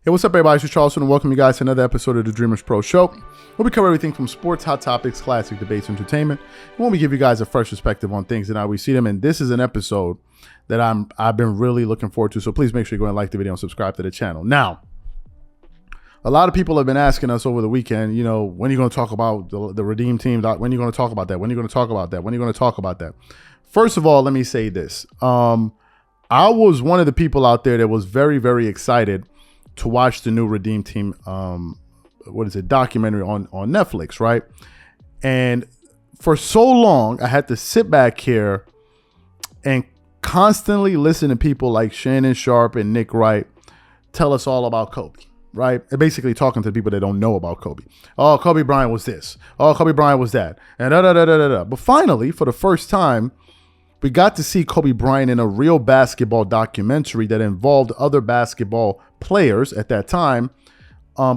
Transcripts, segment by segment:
Hey, what's up, everybody? It's Charleston, and welcome you guys to another episode of the Dreamerspro Show, where we cover everything from sports, hot topics, classic debates, entertainment, and when we give you guys a fresh perspective on things and how we see them. And this is an episode that I've been really looking forward to, so please make sure you go and like the video and subscribe to the channel. Now, a lot of people have been asking us over the weekend, when are you going to talk about the Redeem team? When are you going to talk about that? When are you going to talk about that? When are you going to talk about that? First of all, let me say this. I was one of the people out there that was very, very excited to watch the new Redeem Team, documentary on Netflix, right? And for so long, I had to sit back here and constantly listen to people like Shannon Sharp and Nick Wright tell us all about Kobe, right? And basically talking to people that don't know about Kobe. Oh, Kobe Bryant was this. Oh, Kobe Bryant was that. And da-da-da-da-da-da. But finally, for the first time, we got to see Kobe Bryant in a real basketball documentary that involved other basketball players at that time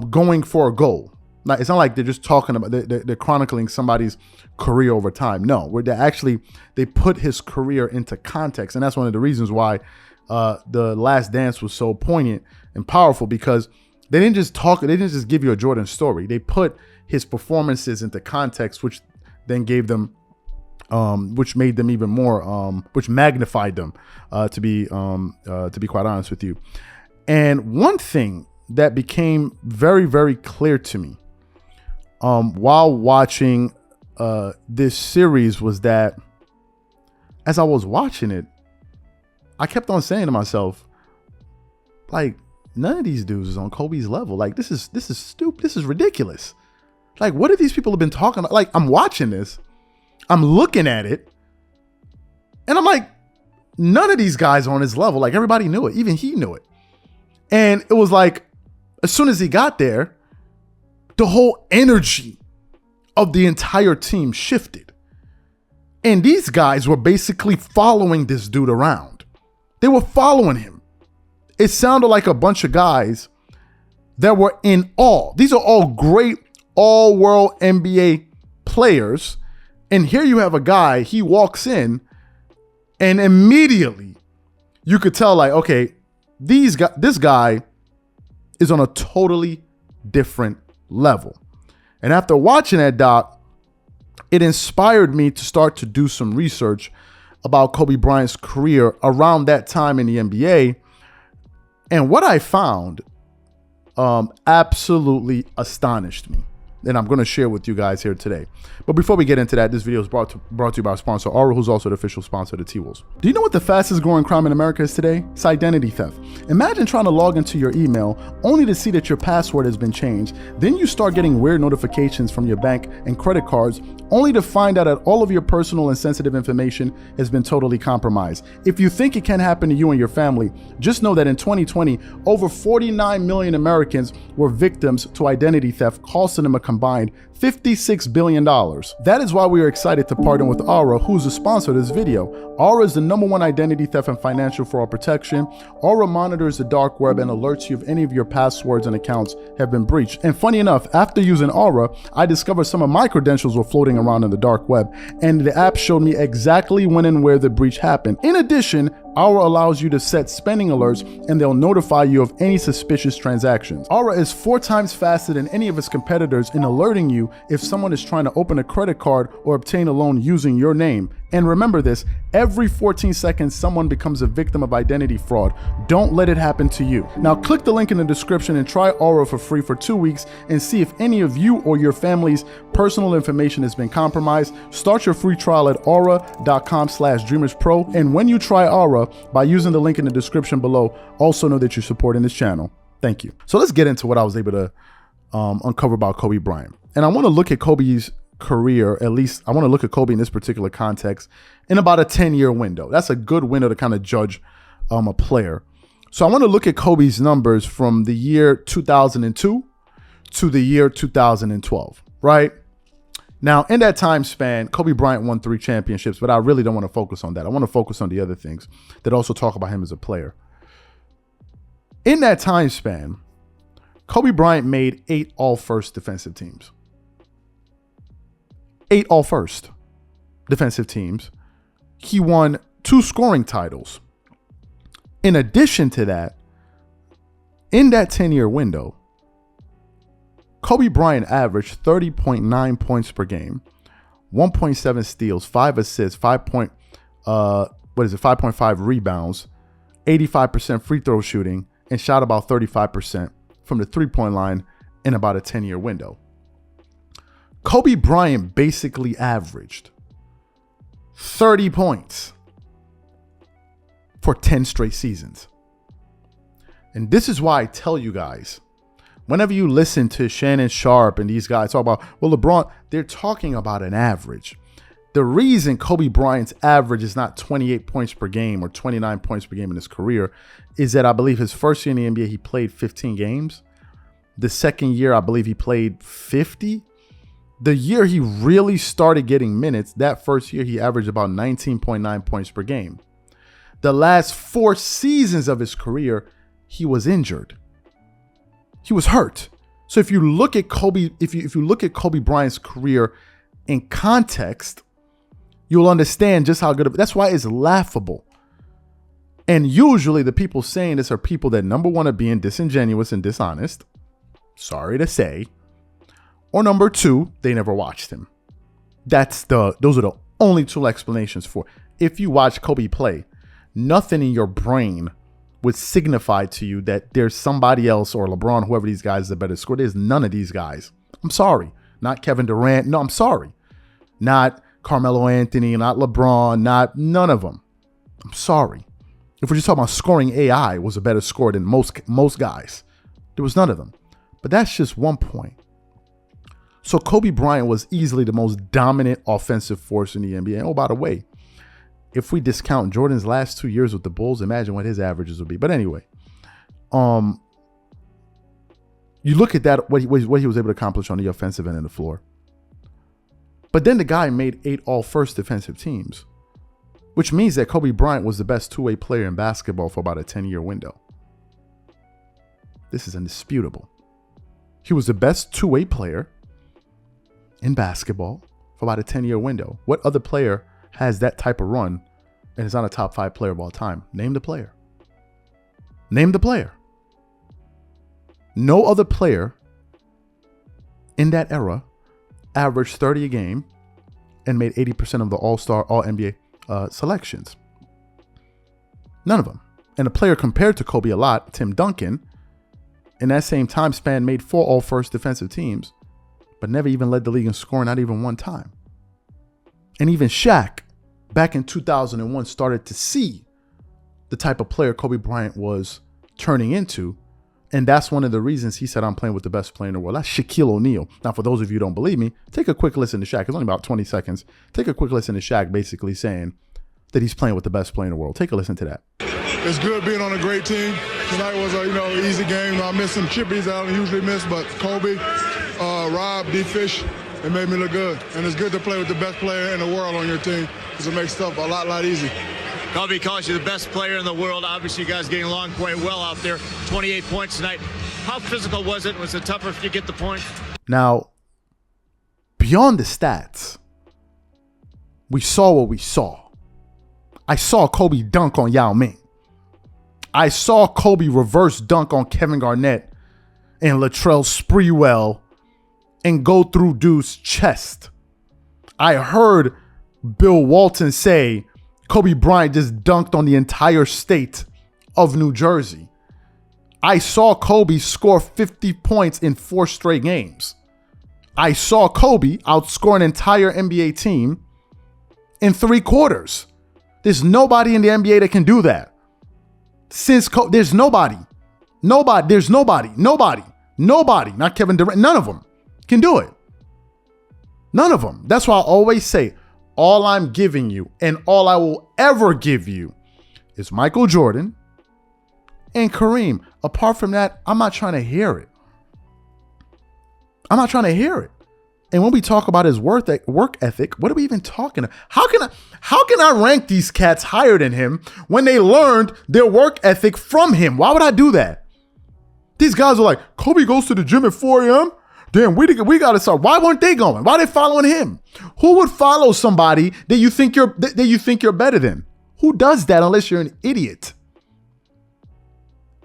going for a goal. Now, it's not like they're just talking about, they're chronicling somebody's career over time. No, where they put his career into context. And that's one of the reasons why The Last Dance was so poignant and powerful, because they didn't just give you a Jordan story. They put his performances into context, which then gave them which made them even more, which magnified them, to be quite honest with you. And one thing that became very, very clear to me while watching this series was that as I was watching it, I kept on saying to myself, like, none of these dudes is on Kobe's level. Like, this is stupid. This is ridiculous. Like, what have these people have been talking about? Like, I'm watching this. I'm looking at it, and I'm like, none of these guys are on his level. Like, everybody knew it. Even he knew it. And it was like, as soon as he got there, the whole energy of the entire team shifted. And these guys were basically following this dude around. They were following him. It sounded like a bunch of guys that were in awe. These are all great all-world NBA players. And here you have a guy, he walks in, and immediately you could tell, like, okay, this guy is on a totally different level. And after watching that doc, it inspired me to start to do some research about Kobe Bryant's career around that time in the NBA. And what I found absolutely astonished me, and I'm going to share with you guys here today. But before we get into that, this video is brought to you by our sponsor, Aura, who's also the official sponsor of the T-Wolves. Do you know what the fastest growing crime in America is today? It's identity theft. Imagine trying to log into your email only to see that your password has been changed. Then you start getting weird notifications from your bank and credit cards, only to find out that all of your personal and sensitive information has been totally compromised. If you think it can happen to you and your family, just know that in 2020, over 49 million Americans were victims to identity theft, costing them a combined $56 billion. That is why we are excited to partner with Aura, who's the sponsor of this video. Aura is the #1 identity theft and financial fraud protection. Aura monitors the dark web and alerts you if any of your passwords and accounts have been breached. And funny enough, after using Aura, I discovered some of my credentials were floating around in the dark web, and the app showed me exactly when and where the breach happened. In addition, Aura allows you to set spending alerts, and they'll notify you of any suspicious transactions. Aura is 4 times faster than any of its competitors in alerting you if someone is trying to open a credit card or obtain a loan using your name. And remember this, every 14 seconds, someone becomes a victim of identity fraud. Don't let it happen to you. Now click the link in the description and try Aura for free for 2 weeks and see if any of you or your family's personal information has been compromised. Start your free trial at aura.com/dreamerspro. And when you try Aura, by using the link in the description below, also know that you're supporting this channel. Thank you. So let's get into what I was able to uncover about Kobe Bryant. And I want to look at Kobe's career, at least I want to look at Kobe in this particular context, in about a 10-year window. That's a good window to kind of judge a player. So I want to look at Kobe's numbers from the year 2002 to the year 2012, right? Now, in that time span, Kobe Bryant won 3 championships, but I really don't want to focus on that. I want to focus on the other things that also talk about him as a player. In that time span, Kobe Bryant made 8 all-first defensive teams. 8 all-first defensive teams. He won 2 scoring titles. In addition to that, In that 10-year window, Kobe Bryant averaged 30.9 points per game, 1.7 steals, 5 assists, 5.5 rebounds, 85% free throw shooting, and shot about 35% from the three-point line in about a 10-year window. Kobe Bryant basically averaged 30 points for 10 straight seasons. And this is why I tell you guys, whenever you listen to Shannon Sharp and these guys talk about, well, LeBron, they're talking about an average. The reason Kobe Bryant's average is not 28 points per game or 29 points per game in his career is that I believe his first year in the NBA, he played 15 games. The second year, I believe he played 50. The year he really started getting minutes, that first year, he averaged about 19.9 points per game. The last 4 seasons of his career, he was injured. He was hurt. So if you look at Kobe, if you look at Kobe Bryant's career in context, you'll understand just how good. That's why it's laughable. And usually the people saying this are people that, number one, are being disingenuous and dishonest. Sorry to say. Or number two, they never watched him. Those are the only 2 explanations for. If you watch Kobe play, nothing in your brain would signify to you that there's somebody else or LeBron, whoever these guys is a better scorer. There's none of these guys. I'm sorry. Not Kevin Durant. No, I'm sorry. Not Carmelo Anthony, not LeBron, none of them. I'm sorry. If we're just talking about scoring, AI was a better scorer than most guys. There was none of them. But that's just one point. So Kobe Bryant was easily the most dominant offensive force in the NBA. Oh, by the way, if we discount Jordan's last 2 years with the Bulls, imagine what his averages would be. But anyway, you look at that, what he was able to accomplish on the offensive end of the floor. But then the guy made 8 all-first defensive teams, which means that Kobe Bryant was the best two-way player in basketball for about a 10-year window. This is indisputable. He was the best two-way player in basketball for about a 10-year window. What other player has that type of run and is not a top 5 player of all time? Name the player. Name the player. No other player in that era averaged 30 a game and made 80% of the All-Star, All-NBA selections. None of them. And a player compared to Kobe a lot, Tim Duncan, in that same time span made 4 All-First defensive teams, but never even led the league in scoring, not even one time. And even Shaq, back in 2001, started to see the type of player Kobe Bryant was turning into. And that's one of the reasons he said, I'm playing with the best player in the world. That's Shaquille O'Neal. Now, for those of you who don't believe me, take a quick listen to Shaq. It's only about 20 seconds. Take a quick listen to Shaq basically saying that he's playing with the best player in the world. Take a listen to that. It's good being on a great team. Tonight was a easy game. I missed some chippies I don't usually miss, but Kobe, Rob, D-Fish, it made me look good. And it's good to play with the best player in the world on your team because it makes stuff a lot easier. Kobe calls you the best player in the world. Obviously, you guys getting along quite well out there. 28 points tonight. How physical was it? Was it tougher if you get the point? Now, beyond the stats, we saw what we saw. I saw Kobe dunk on Yao Ming. I saw Kobe reverse dunk on Kevin Garnett and Latrell Sprewell and go through dude's chest. I heard Bill Walton say Kobe Bryant just dunked on the entire state of New Jersey. I saw Kobe score 50 points in 4 straight games. I saw Kobe outscore an entire NBA team in 3 quarters. There's nobody in the NBA that can do that. There's nobody, not Kevin Durant, none of them can do it. None of them. That's why I always say, all I'm giving you and all I will ever give you is Michael Jordan and Kareem. Apart from that, I'm not trying to hear it. I'm not trying to hear it. And when we talk about his work ethic, what are we even talking about? How can I rank these cats higher than him when they learned their work ethic from him? Why would I do that? These guys are like, Kobe goes to the gym at 4 a.m. Damn, we got to start. Why weren't they going? Why are they following him? Who would follow somebody that you think you're better than? Who does that unless you're an idiot?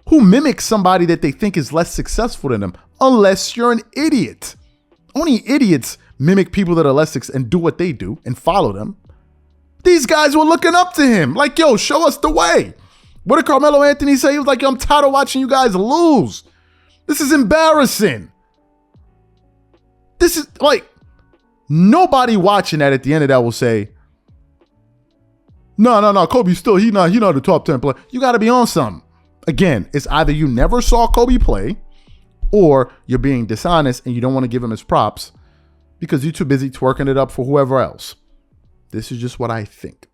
who mimics somebody that they think is less successful than them, unless you're an idiot. Only idiots mimic people that are less successful and do what they do and follow them. These guys were looking up to him like, yo, show us the way. What did Carmelo Anthony say? He was like, yo, I'm tired of watching you guys lose. This is embarrassing. This is like, nobody watching that at the end of that will say, no, Kobe still, he not the top 10 player. You got to be on something. Again, it's either you never saw Kobe play or you're being dishonest and you don't want to give him his props because you're too busy twerking it up for whoever else. This is just what I think.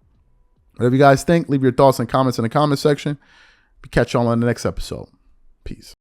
Whatever you guys think, leave your thoughts and comments in the comment section. Catch y'all on the next episode. Peace.